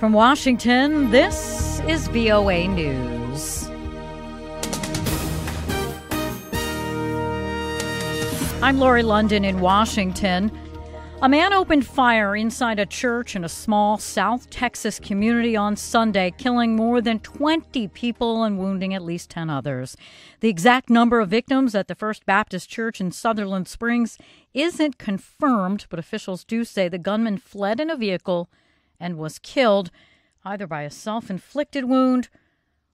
From Washington, this is VOA News. I'm Lori London in Washington. A man opened fire inside a church in a small South Texas community on Sunday, killing more than 20 people and wounding at least 10 others. The exact number of victims at the First Baptist Church in Sutherland Springs isn't confirmed, but officials do say the gunman fled in a vehicle and was killed either by a self-inflicted wound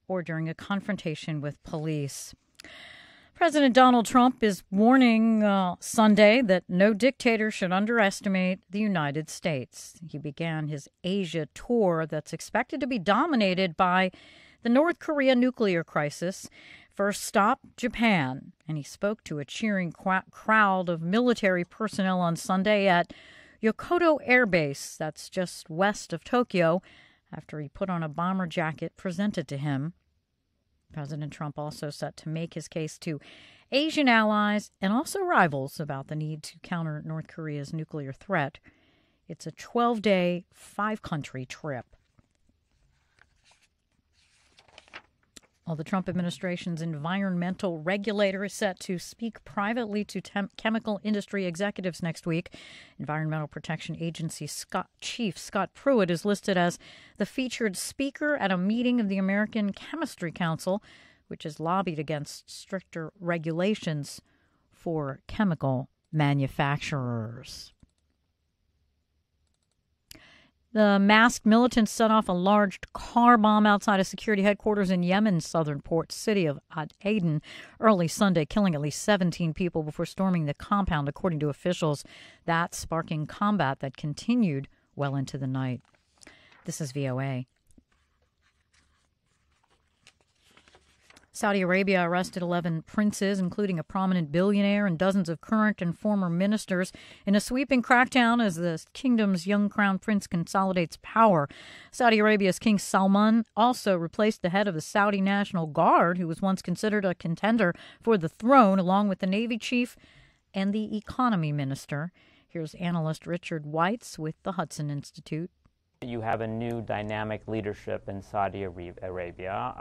or during a confrontation with police. President Donald Trump is warning Sunday that no dictator should underestimate the United States. He began his Asia tour that's expected to be dominated by the North Korea nuclear crisis. First stop, Japan, and he spoke to a cheering crowd of military personnel on Sunday at Yokota Air Base, that's just west of Tokyo, after he put on a bomber jacket presented to him. President Trump also set to make his case to Asian allies and also rivals about the need to counter North Korea's nuclear threat. It's a 12-day, 5-country trip. Well, the Trump administration's environmental regulator is set to speak privately to chemical industry executives next week. Environmental Protection Agency Chief Scott Pruitt is listed as the featured speaker at a meeting of the American Chemistry Council, which has lobbied against stricter regulations for chemical manufacturers. The masked militants set off a large car bomb outside a security headquarters in Yemen's southern port city of Aden early Sunday, killing at least 17 people before storming the compound, according to officials. That sparking combat that continued well into the night. This is VOA. Saudi Arabia arrested 11 princes, including a prominent billionaire and dozens of current and former ministers, in a sweeping crackdown as the kingdom's young crown prince consolidates power. Saudi Arabia's King Salman also replaced the head of the Saudi National Guard, who was once considered a contender for the throne, along with the Navy chief and the economy minister. Here's analyst Richard Weitz with the Hudson Institute. You have a new dynamic leadership in Saudi Arabia.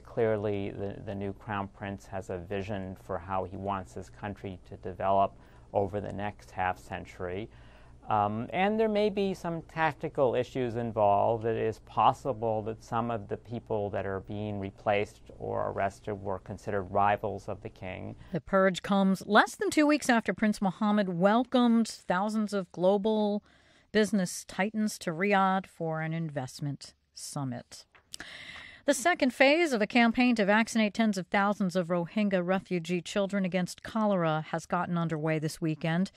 Clearly, the new crown prince has a vision for how he wants his country to develop over the next half century. And there may be some tactical issues involved. It is possible that some of the people that are being replaced or arrested were considered rivals of the king. The purge comes less than 2 weeks after Prince Mohammed welcomed thousands of global business titans to Riyadh for an investment summit. The second phase of a campaign to vaccinate tens of thousands of Rohingya refugee children against cholera has gotten underway this weekend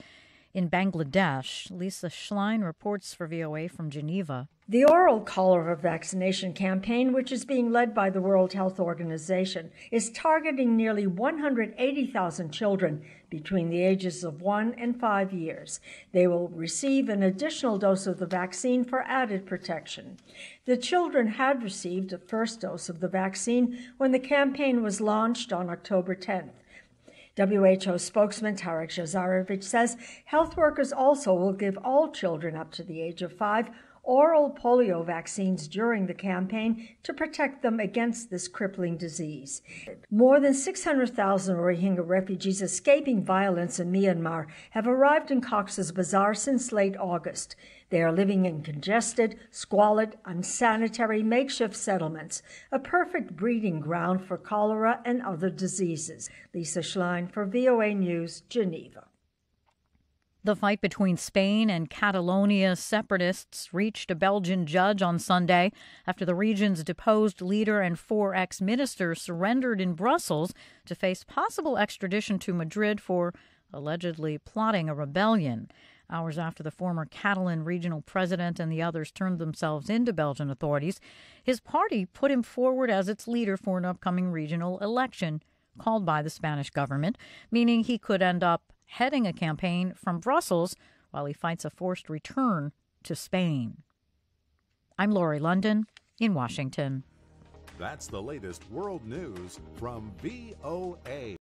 in Bangladesh. Lisa Schlein reports for VOA from Geneva. The oral cholera vaccination campaign, which is being led by the World Health Organization, is targeting nearly 180,000 children between the ages of 1 and 5 years. They will receive an additional dose of the vaccine for added protection. The children had received a first dose of the vaccine when the campaign was launched on October 10th. WHO spokesman Tarek Jazarevic says health workers also will give all children up to the age of 5 oral polio vaccines during the campaign to protect them against this crippling disease. More than 600,000 Rohingya refugees escaping violence in Myanmar have arrived in Cox's Bazar since late August. They are living in congested, squalid, unsanitary makeshift settlements, a perfect breeding ground for cholera and other diseases. Lisa Schlein for VOA News, Geneva. The fight between Spain and Catalonia separatists reached a Belgian judge on Sunday after the region's deposed leader and 4 ex-ministers surrendered in Brussels to face possible extradition to Madrid for allegedly plotting a rebellion. Hours after the former Catalan regional president and the others turned themselves into Belgian authorities, his party put him forward as its leader for an upcoming regional election called by the Spanish government, meaning he could end up heading a campaign from Brussels while he fights a forced return to Spain. I'm Lori London in Washington. That's the latest world news from VOA.